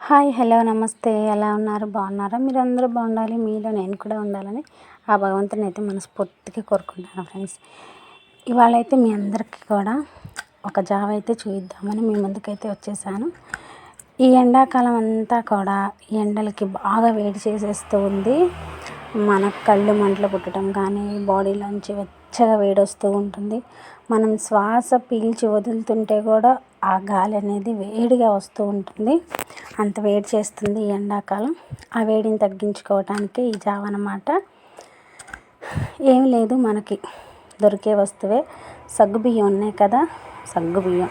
Hi hello నమస్తే. ఎలా ఉన్నారు? బాగున్నారా? మీరందరూ బాగుండాలి, మీలో నేను కూడా ఉండాలని ఆ భగవంతుని అయితే మనస్ఫూర్తిగా కోరుకుంటున్నాను ఫ్రెండ్స్. ఇవాళ అయితే మీ అందరికీ కూడా ఒక జాబ్ అయితే చూద్దామని మీ ముందుకైతే వచ్చేసాను. ఈ ఎండాకాలం అంతా కూడా ఈ ఎండలకి బాగా వేడి చేసేస్తూ ఉంది. మన కళ్ళు మంటలు పుట్టడం కానీ, బాడీలోంచి వెచ్చగా వేడి వస్తూ ఉంటుంది. మనం శ్వాస పీల్చి వదులుతుంటే కూడా ఆ గాలి అనేది వేడిగా వస్తూ ఉంటుంది. అంత వేడి చేస్తుంది ఈ ఎండాకాలం. ఆ వేడిని తగ్గించుకోవటానికి ఈ జావ అన్నమాట. ఏం లేదు, మనకి దొరికే వస్తువే సగ్గుబియ్యం ఉన్నాయి కదా, సగ్గుబియ్యం.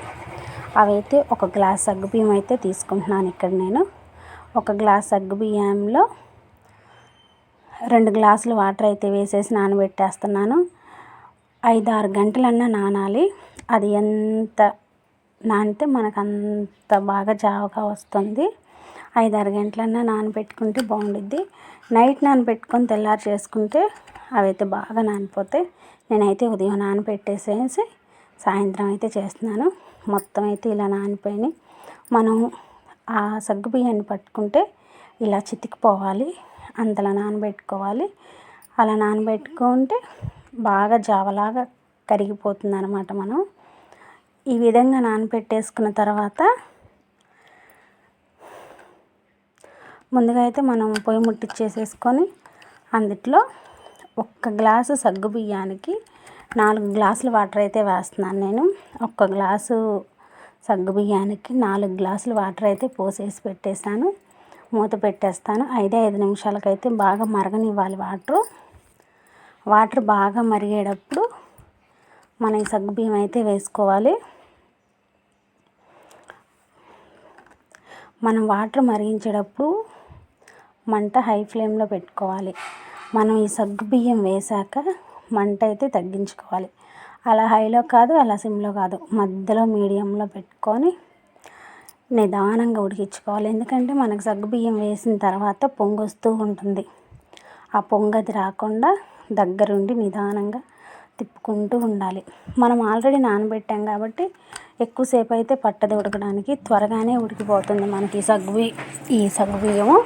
అవైతే ఒక గ్లాస్ సగ్గుబియ్యం అయితే తీసుకుంటున్నాను ఇక్కడ నేను. ఒక గ్లాస్ సగ్గుబియ్యంలో 2 గ్లాసులు వాటర్ అయితే వేసేసి నానబెట్టేస్తున్నాను. 5-6 గంటలన్నా నానాలి. అది ఎంత నానితే మనకు అంత బాగా జావగా వస్తుంది. 5-6 గంటలన్నా నానబెట్టుకుంటే బాగుండిద్ది. నైట్ నానబెట్టుకొని తెల్లారి చేసుకుంటే అవైతే బాగా నానిపోతాయి. నేనైతే ఉదయం నానబెట్టేసేసి సాయంత్రం అయితే చేస్తున్నాను. మొత్తం అయితే ఇలా నానిపోయినాయి. మనం ఆ సగ్గుబియ్యాన్ని పట్టుకుంటే ఇలా చితికిపోవాలి, అంతలా నానబెట్టుకోవాలి. అలా నానబెట్టుకుంటే బాగా జావలాగా కరిగిపోతుంది అన్నమాట. మనం ఈ విధంగా నానబెట్టేసుకున్న తర్వాత ముందుగా అయితే మనం పొయ్యి ముట్టించేసేసుకొని అందులో 1 గ్లాసు సగ్గుబియ్యానికి 4 గ్లాసులు వాటర్ అయితే వేస్తున్నాను నేను. 1 గ్లాసు సగ్గుబియ్యానికి 4 గ్లాసులు వాటర్ అయితే పోసేసి పెట్టేశాను. మూత పెట్టేస్తాను. 5 నిమిషాలకైతే బాగా మరగనివ్వాలి వాటర్ బాగా మరిగేటప్పుడు మనం ఈ సగ్గుబియ్యం అయితే వేసుకోవాలి. మనం వాటర్ మరిగించేటప్పుడు మంట హై ఫ్లేమ్లో పెట్టుకోవాలి. మనం ఈ సగ్గుబియ్యం వేసాక మంట అయితే తగ్గించుకోవాలి. అలా హైలో కాదు, అలా సిమ్లో కాదు, మధ్యలో మీడియంలో పెట్టుకొని నిదానంగా ఉడికించుకోవాలి. ఎందుకంటే మనకు సగ్గుబియ్యం వేసిన తర్వాత పొంగు వస్తూ ఉంటుంది. ఆ పొంగది రాకుండా దగ్గరుండి నిదానంగా తిప్పుకుంటూ ఉండాలి. మనం ఆల్రెడీ నానబెట్టాం కాబట్టి ఎక్కువసేపు అయితే పట్టదు ఉడకడానికి, త్వరగానే ఉడికిపోతుంది మనకి ఈ సగ్గుబియ్యము.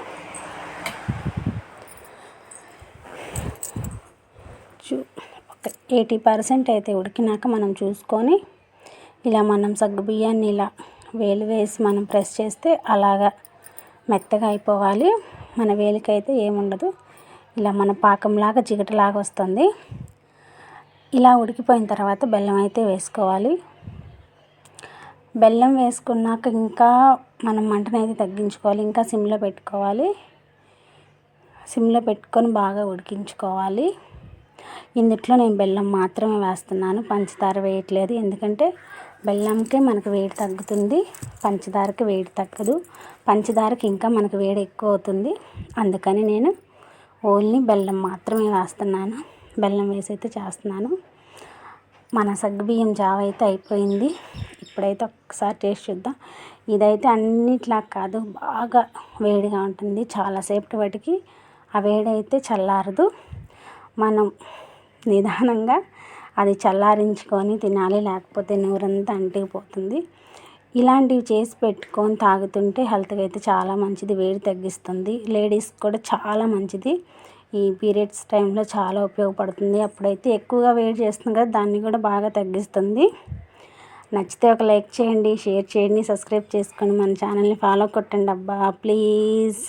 ఒక 80% అయితే ఉడికినాక మనం చూసుకొని ఇలా మనం సగ్గుబియ్యాన్ని ఇలా వేలు వేసి మనం ప్రెస్ చేస్తే అలాగా మెత్తగా అయిపోవాలి. మన వేలికైతే ఏముండదు, ఇలా మన పాకంలాగా జిగటలాగా వస్తుంది. ఇలా ఉడికిపోయిన తర్వాత బెల్లం అయితే వేసుకోవాలి. బెల్లం వేసుకున్నాక ఇంకా మనం మంటనైతే తగ్గించుకోవాలి. ఇంకా సిమ్లో పెట్టుకోవాలి. సిమ్లో పెట్టుకొని బాగా ఉడికించుకోవాలి. ఇందులో నేను బెల్లం మాత్రమే వేస్తున్నాను, పంచదార వేయట్లేదు. ఎందుకంటే బెల్లంకే మనకు వేడి తగ్గుతుంది, పంచదారకి వేడి తగ్గదు. పంచదారకి ఇంకా మనకు వేడి ఎక్కువ అవుతుంది. అందుకని నేను ఓన్లీ బెల్లం మాత్రమే వేస్తున్నాను. బెల్లం వేసి అయితే చేస్తున్నాను. మన సగ్గుబియ్యం జావ అయితే అయిపోయింది. ఇప్పుడైతే ఒక్కసారి టేస్ట్ చూద్దాం. ఇదైతే అన్నిట్లా కాదు, బాగా వేడిగా ఉంటుంది. చాలాసేపటి వాటికి ఆ వేడి అయితే చల్లారదు. మనం నిదానంగా అది చల్లారించుకొని తినాలి, లేకపోతే నోరంతా అంటుకుపోతుంది. ఇలాంటివి చేసి పెట్టుకొని తాగుతుంటే హెల్త్కి అయితే చాలా మంచిది, వేడి తగ్గిస్తుంది. లేడీస్కి కూడా చాలా మంచిది. ఈ పీరియడ్స్ టైంలో చాలా ఉపయోగపడుతుంది. అప్పుడైతే ఎక్కువగా వేడి చేస్తుంది కదా, దాన్ని కూడా బాగా తగ్గిస్తుంది. నచ్చితే ఒక లైక్ చేయండి, షేర్ చేయండి, సబ్స్క్రైబ్ చేసుకోండి, మన ఛానల్ని ఫాలో కొట్టండి అబ్బా ప్లీజ్.